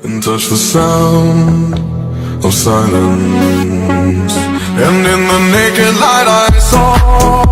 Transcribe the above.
and touch the sound of silence. And in the naked light I saw